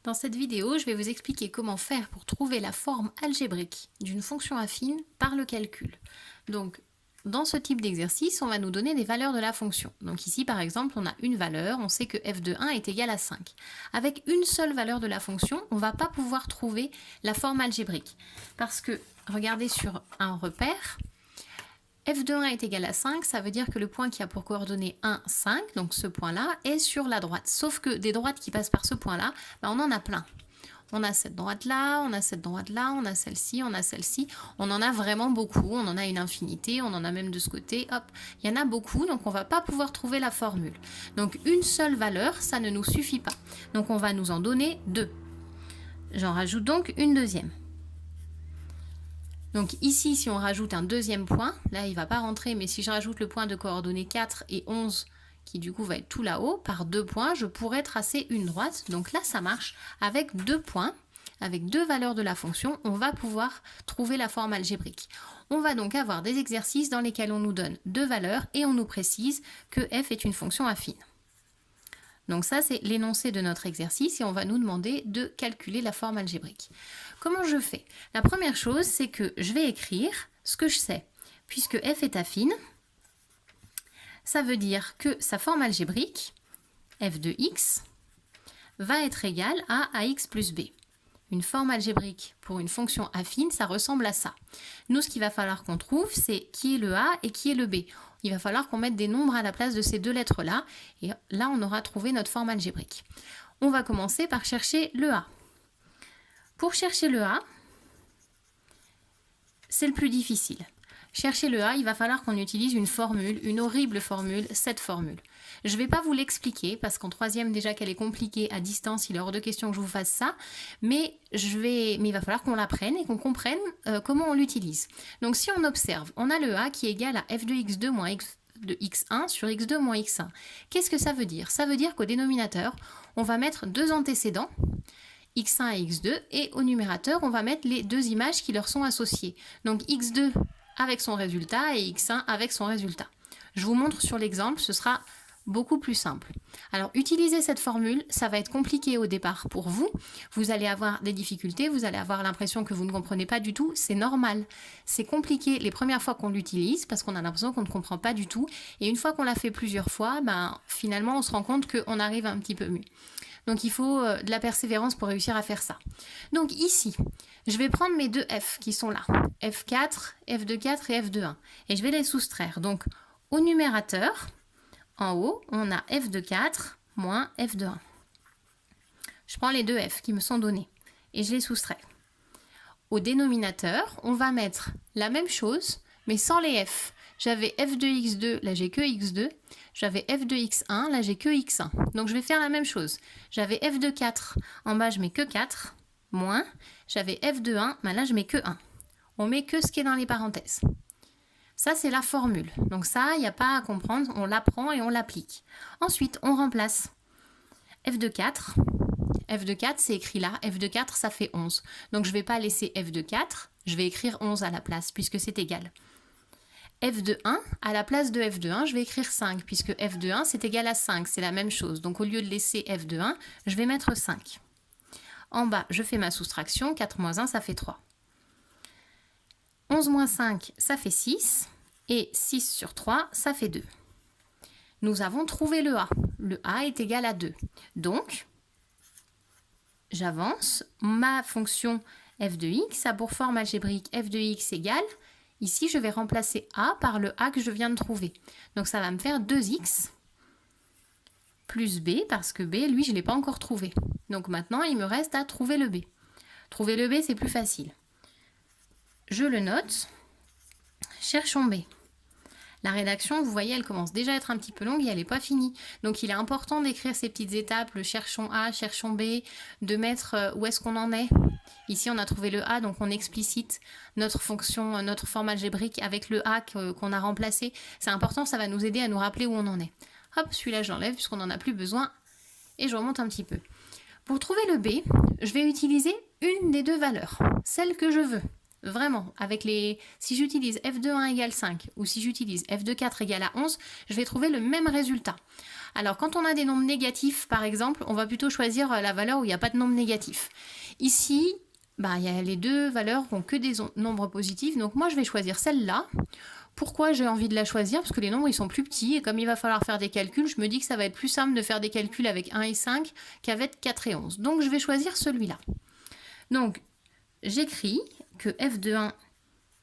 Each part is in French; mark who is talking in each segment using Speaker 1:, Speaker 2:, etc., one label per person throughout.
Speaker 1: Dans cette vidéo, je vais vous expliquer comment faire pour trouver la forme algébrique d'une fonction affine par le calcul. Donc, dans ce type d'exercice, on va nous donner des valeurs de la fonction. Donc ici, par exemple, on a une valeur, on sait que f de 1 est égal à 5. Avec une seule valeur de la fonction, on ne va pas pouvoir trouver la forme algébrique. Parce que, regardez sur un repère, f de 1 est égal à 5, ça veut dire que le point qui a pour coordonnées 1, 5, donc ce point-là, est sur la droite. Sauf que des droites qui passent par ce point-là, on en a plein. On a cette droite-là, on a cette droite-là, on a celle-ci, on a celle-ci. On en a vraiment beaucoup, on en a une infinité, on en a même de ce côté. Hop, il y en a beaucoup, donc on ne va pas pouvoir trouver la formule. Donc une seule valeur, ça ne nous suffit pas. Donc on va nous en donner deux. J'en rajoute donc une deuxième. Donc ici, si on rajoute un deuxième point, là il ne va pas rentrer, mais si je rajoute le point de coordonnées 4 et 11, qui du coup va être tout là-haut, par 2 points, je pourrais tracer une droite. Donc là, ça marche. Avec 2 points, avec 2 valeurs de la fonction, on va pouvoir trouver la forme algébrique. On va donc avoir des exercices dans lesquels on nous donne 2 valeurs et on nous précise que f est une fonction affine. Donc ça, c'est l'énoncé de notre exercice et on va nous demander de calculer la forme algébrique. Comment je fais? La première chose, c'est que je vais écrire ce que je sais. Puisque f est affine, ça veut dire que sa forme algébrique, f de x, va être égale à ax plus b. Une forme algébrique pour une fonction affine, ça ressemble à ça. Nous, ce qu'il va falloir qu'on trouve, c'est qui est le a et qui est le b. Il va falloir qu'on mette des nombres à la place de ces deux lettres-là. Et là, on aura trouvé notre forme algébrique. On va commencer par chercher le a. Pour chercher le a, c'est le plus difficile. Chercher le a, il va falloir qu'on utilise une formule, une horrible formule, cette formule. Je ne vais pas vous l'expliquer parce qu'en troisième déjà qu'elle est compliquée à distance, il est hors de question que je vous fasse ça, mais il va falloir qu'on l'apprenne et qu'on comprenne comment on l'utilise. Donc si on observe, on a le a qui est égal à f de x2 moins x de x1 sur x2 moins x1. Qu'est-ce que ça veut dire? Ça veut dire qu'au dénominateur, on va mettre deux antécédents, x1 et x2, et au numérateur, on va mettre les deux images qui leur sont associées. Donc x2 avec son résultat et x1 avec son résultat. Je vous montre sur l'exemple, ce sera beaucoup plus simple. Alors, utiliser cette formule, ça va être compliqué au départ pour vous. Vous allez avoir des difficultés, vous allez avoir l'impression que vous ne comprenez pas du tout. C'est normal. C'est compliqué les premières fois qu'on l'utilise parce qu'on a l'impression qu'on ne comprend pas du tout. Et une fois qu'on l'a fait plusieurs fois, finalement, on se rend compte qu'on arrive un petit peu mieux. Donc, il faut de la persévérance pour réussir à faire ça. Donc, ici, je vais prendre mes deux f qui sont là. f4, f de 4 et f de 1. Et je vais les soustraire. Donc, au numérateur, en haut, on a f de 4 moins f de 1. Je prends les deux f qui me sont donnés et je les soustrais. Au dénominateur, on va mettre la même chose, mais sans les f. J'avais f de x2, là j'ai que x2. J'avais f de x1, là j'ai que x1. Donc je vais faire la même chose. J'avais f de 4, en bas je mets que 4, moins. J'avais f de 1, là je mets que 1. On met que ce qui est dans les parenthèses. Ça, c'est la formule. Donc ça, il n'y a pas à comprendre, on l'apprend et on l'applique. Ensuite, on remplace f de 4. F de 4, c'est écrit là. F de 4, ça fait 11. Donc je ne vais pas laisser f de 4, je vais écrire 11 à la place, puisque c'est égal. F de 1, à la place de f de 1, je vais écrire 5, puisque f de 1, c'est égal à 5, c'est la même chose. Donc au lieu de laisser f de 1, je vais mettre 5. En bas, je fais ma soustraction, 4 moins 1, ça fait 3. 11 moins 5, ça fait 6. Et 6 sur 3, ça fait 2. Nous avons trouvé le a. Le a est égal à 2. Donc, j'avance. Ma fonction f de x a pour forme algébrique f de x égale. Ici, je vais remplacer a par le a que je viens de trouver. Donc, ça va me faire 2x plus b, parce que b, lui, je ne l'ai pas encore trouvé. Donc, maintenant, il me reste à trouver le b. Trouver le b, c'est plus facile. Je le note. Cherchons b. La rédaction, vous voyez, elle commence déjà à être un petit peu longue et elle n'est pas finie. Donc, il est important d'écrire ces petites étapes, le cherchons A, cherchons B, de mettre où est-ce qu'on en est. Ici, on a trouvé le A, donc on explicite notre fonction, notre forme algébrique avec le A qu'on a remplacé. C'est important, ça va nous aider à nous rappeler où on en est. Hop, celui-là, j'enlève puisqu'on n'en a plus besoin et je remonte un petit peu. Pour trouver le B, je vais utiliser une des deux valeurs, celle que je veux. Vraiment, si j'utilise f de 1 égale 5 ou si j'utilise f de 4 égale à 11, je vais trouver le même résultat. Alors quand on a des nombres négatifs par exemple, on va plutôt choisir la valeur où il n'y a pas de nombre négatif. Ici, les deux valeurs n'ont que des nombres positifs, donc moi je vais choisir celle-là. Pourquoi j'ai envie de la choisir? Parce que les nombres ils sont plus petits et comme il va falloir faire des calculs, je me dis que ça va être plus simple de faire des calculs avec 1 et 5 qu'avec 4 et 11. Donc je vais choisir celui-là. Donc j'écris que f de 1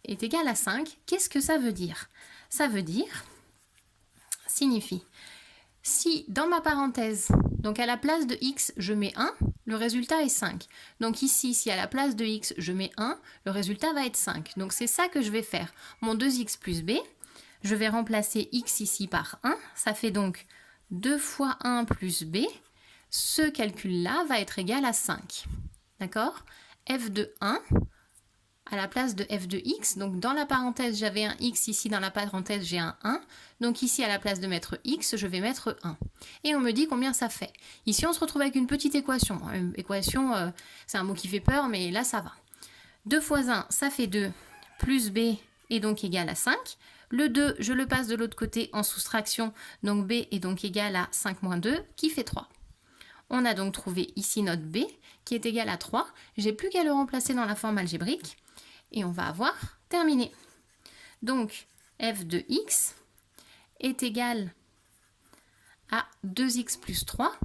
Speaker 1: est égal à 5. Qu'est-ce que ça veut dire? Ça veut dire, signifie, si dans ma parenthèse, donc à la place de x, je mets 1, le résultat est 5. Donc ici, si à la place de x, je mets 1, le résultat va être 5. Donc c'est ça que je vais faire. Mon 2x plus b, je vais remplacer x ici par 1. Ça fait donc 2 fois 1 plus b. Ce calcul-là va être égal à 5. D'accord? F de 1 à la place de f de x, donc dans la parenthèse j'avais un x, ici dans la parenthèse j'ai un 1, donc ici à la place de mettre x, je vais mettre 1. Et on me dit combien ça fait. Ici on se retrouve avec une petite équation. Une équation, c'est un mot qui fait peur, mais là ça va. 2 fois 1, ça fait 2, plus b est donc égal à 5. Le 2, je le passe de l'autre côté en soustraction, donc b est donc égal à 5 moins 2, qui fait 3. On a donc trouvé ici notre b, qui est égal à 3. J'ai plus qu'à le remplacer dans la forme algébrique. Et on va avoir terminé. Donc, f de x est égal à 2x plus 3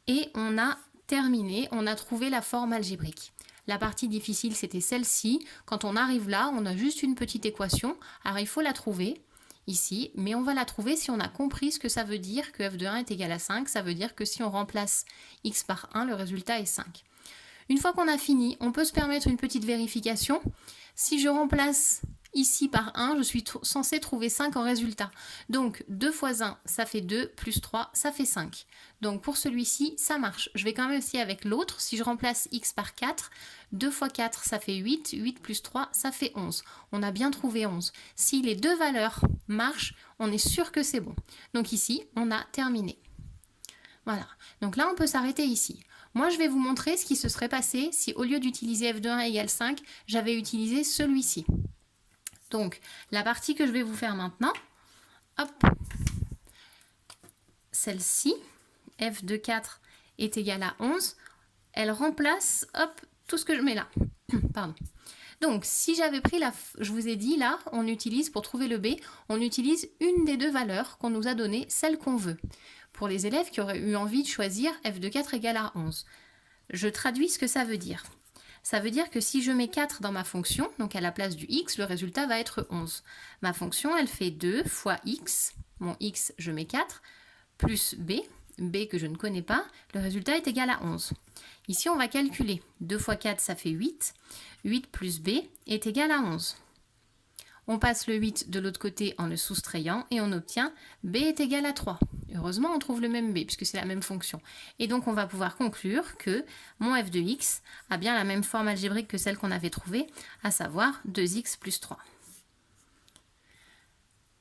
Speaker 1: et on a terminé, on a trouvé la forme algébrique. La partie difficile, c'était celle-ci. Quand on arrive là, on a juste une petite équation. Alors, il faut la trouver ici, mais on va la trouver si on a compris ce que ça veut dire que f de 1 est égal à 5. Ça veut dire que si on remplace x par 1, le résultat est 5. Une fois qu'on a fini, on peut se permettre une petite vérification. Si je remplace ici par 1, je suis censée trouver 5 en résultat. Donc 2 fois 1, ça fait 2, plus 3, ça fait 5. Donc pour celui-ci, ça marche. Je vais quand même essayer avec l'autre. Si je remplace x par 4, 2 fois 4, ça fait 8, 8 plus 3, ça fait 11. On a bien trouvé 11. Si les deux valeurs marchent, on est sûr que c'est bon. Donc ici, on a terminé. Voilà. Donc là, on peut s'arrêter ici. Moi, je vais vous montrer ce qui se serait passé si au lieu d'utiliser f de 1 égale 5, j'avais utilisé celui-ci. Donc, la partie que je vais vous faire maintenant, hop, celle-ci, f de 4 est égale à 11, elle remplace, hop, tout ce que je mets là. Pardon. Donc, si j'avais pris je vous ai dit là, on utilise, pour trouver le b, on utilise une des deux valeurs qu'on nous a données, celle qu'on veut. Pour les élèves qui auraient eu envie de choisir f de 4 égale à 11. Je traduis ce que ça veut dire. Ça veut dire que si je mets 4 dans ma fonction, donc à la place du x, le résultat va être 11. Ma fonction, elle fait 2 fois x, mon x, je mets 4, plus b que je ne connais pas, le résultat est égal à 11. Ici, on va calculer. 2 fois 4, ça fait 8. 8 plus b est égal à 11. On passe le 8 de l'autre côté en le soustrayant et on obtient b est égal à 3. Heureusement, on trouve le même b puisque c'est la même fonction. Et donc, on va pouvoir conclure que mon f de x a bien la même forme algébrique que celle qu'on avait trouvée, à savoir 2x plus 3.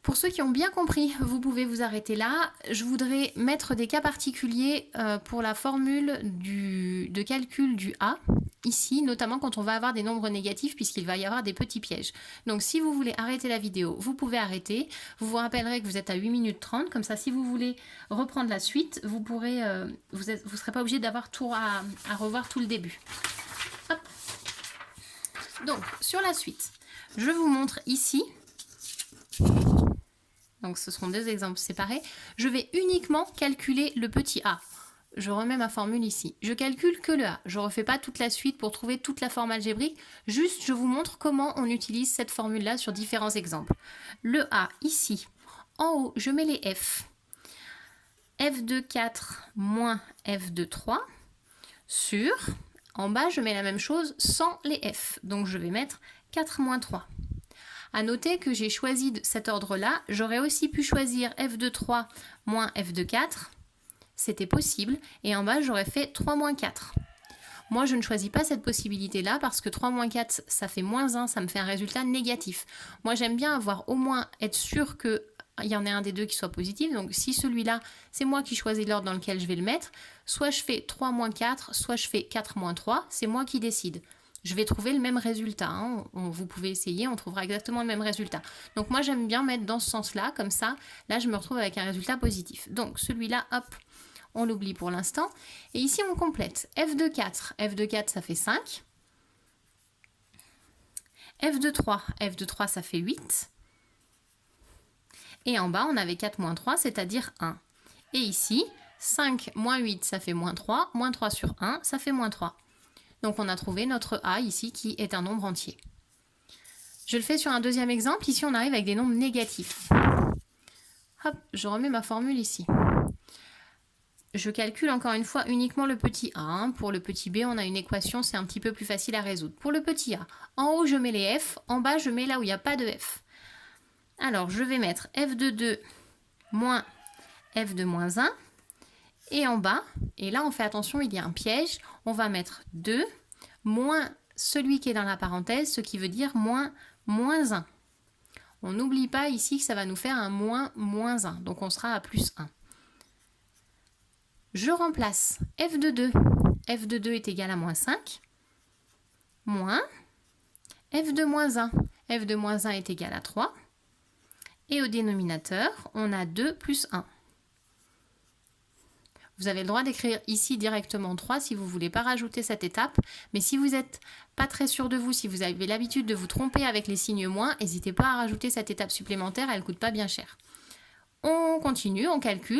Speaker 1: Pour ceux qui ont bien compris, vous pouvez vous arrêter là. Je voudrais mettre des cas particuliers pour la formule de calcul du A, ici, notamment quand on va avoir des nombres négatifs, puisqu'il va y avoir des petits pièges. Donc si vous voulez arrêter la vidéo, vous pouvez arrêter. Vous vous rappellerez que vous êtes à 8 minutes 30, comme ça si vous voulez reprendre la suite, vous pourrez, vous ne serez pas obligé d'avoir à revoir tout le début. Hop. Donc sur la suite, je vous montre ici. Donc ce seront deux exemples séparés. Je vais uniquement calculer le petit a. Je remets ma formule ici. Je calcule que le a. Je ne refais pas toute la suite pour trouver toute la forme algébrique. Juste, je vous montre comment on utilise cette formule-là sur différents exemples. Le a, ici, en haut, je mets les f. f de 4 moins f de 3 sur... En bas, je mets la même chose sans les f. Donc je vais mettre 4 moins 3. À noter que j'ai choisi cet ordre-là, j'aurais aussi pu choisir f de 3 moins f de 4, c'était possible, et en bas j'aurais fait 3 moins 4. Moi je ne choisis pas cette possibilité-là parce que 3 moins 4 ça fait moins 1, ça me fait un résultat négatif. Moi j'aime bien au moins être sûr qu'il y en ait un des deux qui soit positif, donc si celui-là c'est moi qui choisis l'ordre dans lequel je vais le mettre, soit je fais 3 moins 4, soit je fais 4 moins 3, c'est moi qui décide. je vais trouver le même résultat. Hein. Vous pouvez essayer, on trouvera exactement le même résultat. Donc moi, j'aime bien mettre dans ce sens-là, comme ça, là, je me retrouve avec un résultat positif. Donc celui-là, hop, on l'oublie pour l'instant. Et ici, on complète. F de 4. F de 4, ça fait 5. F de 3. F de 3, ça fait 8. Et en bas, on avait 4 moins 3, c'est-à-dire 1. Et ici, 5 moins 8, ça fait moins 3. Moins 3 sur 1, ça fait moins 3. Donc on a trouvé notre A ici qui est un nombre entier. Je le fais sur un deuxième exemple. Ici, on arrive avec des nombres négatifs. Hop, je remets ma formule ici. Je calcule encore une fois uniquement le petit a. Hein. Pour le petit b, on a une équation, c'est un petit peu plus facile à résoudre. Pour le petit a, en haut, je mets les f. En bas, je mets là où il n'y a pas de f. Alors, je vais mettre f de 2 moins f de moins 1. Et en bas, et là, on fait attention, il y a un piège. On va mettre 2 moins celui qui est dans la parenthèse, ce qui veut dire moins 1. On n'oublie pas ici que ça va nous faire un moins 1. Donc, on sera à plus 1. Je remplace f de 2. F de 2 est égal à moins 5. Moins f de moins 1. F de moins 1 est égal à 3. Et au dénominateur, on a 2 plus 1. Vous avez le droit d'écrire ici directement 3 si vous ne voulez pas rajouter cette étape. Mais si vous n'êtes pas très sûr de vous, si vous avez l'habitude de vous tromper avec les signes moins, n'hésitez pas à rajouter cette étape supplémentaire, elle ne coûte pas bien cher. On continue, on calcule.